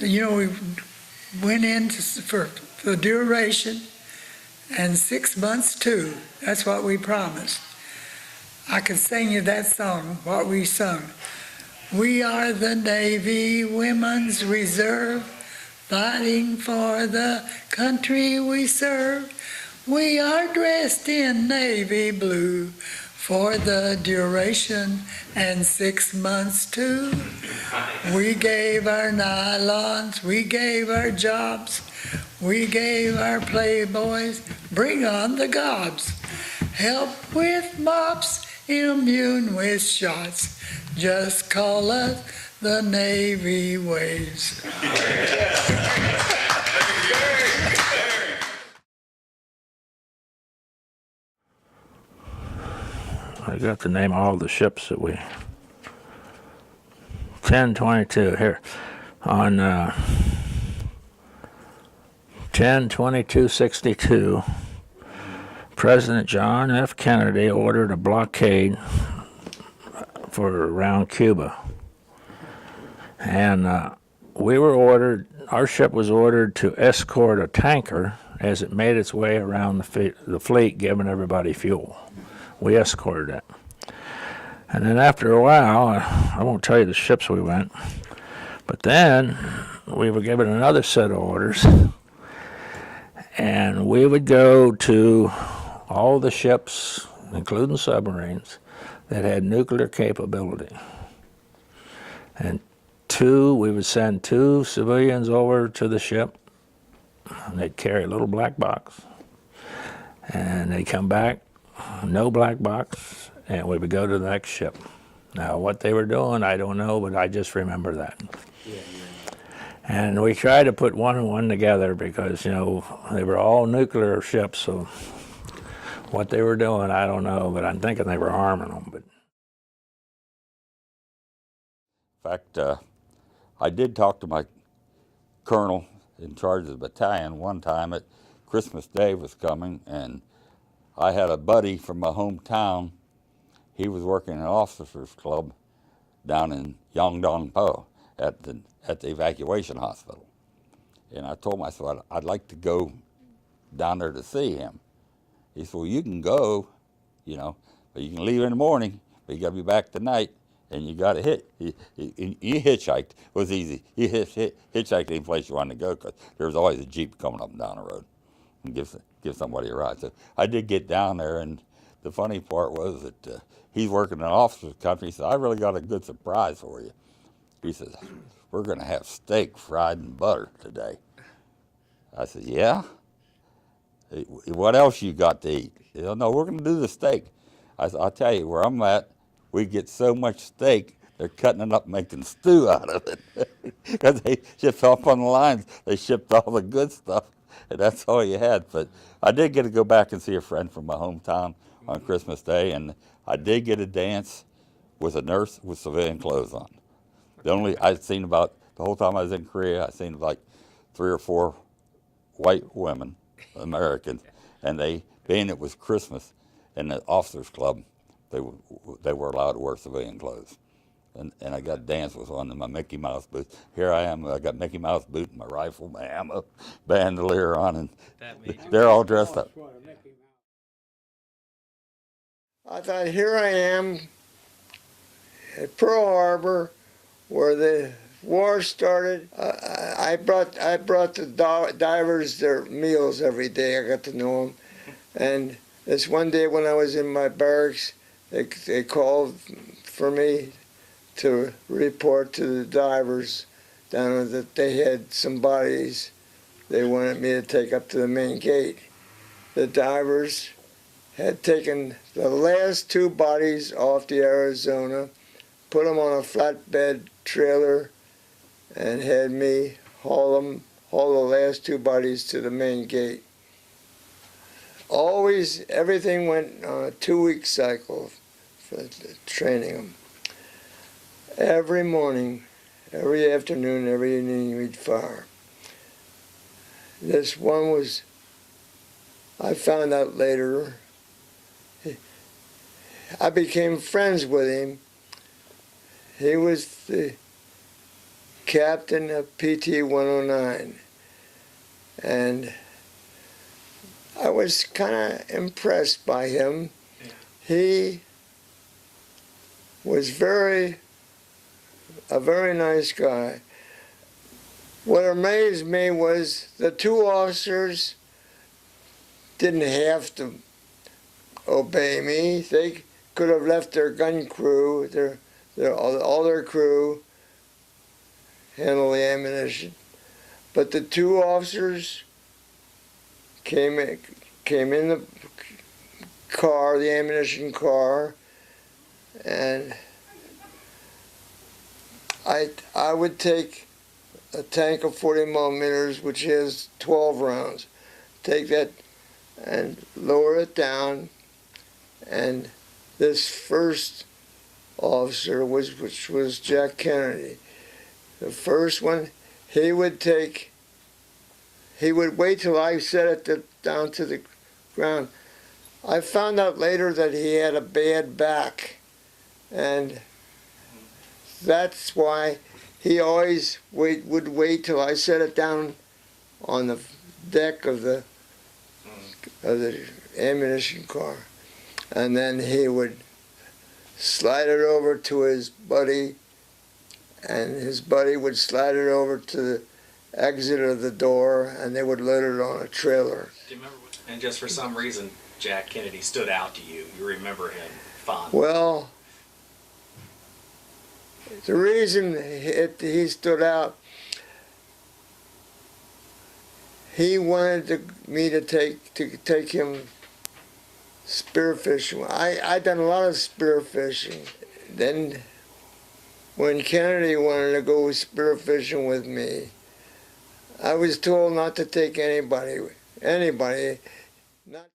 You know, we went in for the duration and 6 months too. That's what we promised. I could sing you that song, what we sung. We are the Navy Women's Reserve, fighting for the country we serve. We are dressed in navy blue for the duration and 6 months too. We gave our nylons, we gave our jobs, we gave our playboys, bring on the gobs. Help with mops, immune with shots, just call us the Navy Waves. I got to name all the ships that we... 10/22 here. On 10/22/62, President John F. Kennedy ordered a blockade for around Cuba. And we were ordered, our ship was ordered to escort a tanker as it made its way around the fleet, giving everybody fuel. We escorted it. And then after a while, I won't tell you the ships we went, but then we were given another set of orders, and we would go to all the ships, including submarines, that had nuclear capability. And we would send 2 civilians over to the ship, and they'd carry a little black box. And they'd come back, no black box, and we would go to the next ship. Now, what they were doing, I don't know, but I just remember that. And we tried to put one and one together because, you know, they were all nuclear ships, so what they were doing, I don't know, but I'm thinking they were arming them. But in fact, I did talk to my colonel in charge of the battalion one time at Christmas Day was coming, and I had a buddy from my hometown. He was working in an officers club down in Yongdongpo at the evacuation hospital. And I told him, I said, I'd like to go down there to see him. He said, well, you can go, you know, but you can leave in the morning, but you got to be back tonight, and you got to hit. He hitchhiked. It was easy. He hitchhiked any place you wanted to go because there was always a Jeep coming up and down the road and give somebody a ride. So I did get down there, and the funny part was that he's working in an officer's country. He said, I really got a good surprise for you. He says, we're going to have steak fried in butter today. I said, yeah? What else you got to eat? He said, no, we're going to do the steak. I said, I'll tell you, where I'm at, we get so much steak, they're cutting it up making stew out of it. Because they shipped off on the lines, they shipped all the good stuff, and that's all you had. But I did get to go back and see a friend from my hometown on Christmas Day, and I did get a dance with a nurse with civilian clothes on. I'd seen about, the whole time I was in Korea, I'd seen like 3 or 4 white women, Americans, and being it was Christmas in the officers club, they were allowed to wear civilian clothes. And I got to dance with one of my Mickey Mouse boots. Here I am, I got Mickey Mouse boot, my rifle, my ammo, bandolier on, and they're all dressed up. I thought, here I am at Pearl Harbor, where the war started. I brought the divers their meals every day. I got to know them. And this one day when I was in my barracks, they called for me to report to the divers down that they had some bodies they wanted me to take up to the main gate. The divers had taken the last 2 bodies off the Arizona, put them on a flatbed trailer, and had me haul the last 2 bodies to the main gate. Always, everything went on a 2-week cycle for training them. Every morning, every afternoon, every evening, we'd fire. This one was, I found out later, I became friends with him. He was the captain of PT 109. And I was kind of impressed by him. He was a very nice guy. What amazed me was the two officers didn't have to obey me. They could have left their gun crew, all their crew, handle the ammunition. But the two officers came in the car, the ammunition car, and I would take a tank of 40 millimeters, which has 12 rounds, take that and lower it down, and this first officer which was Jack Kennedy. The first one, he would wait till I set it down to the ground. I found out later that he had a bad back, and that's why he always would wait till I set it down on the deck of the ammunition car, and then he would slide it over to his buddy, and his buddy would slide it over to the exit of the door, and they would load it on a trailer. Do you remember? And just for some reason, Jack Kennedy stood out to you. You remember him fondly. Well, the reason he stood out, he wanted me to take him spearfishing. I done a lot of spearfishing. Then, when Kennedy wanted to go spearfishing with me, I was told not to take anybody, not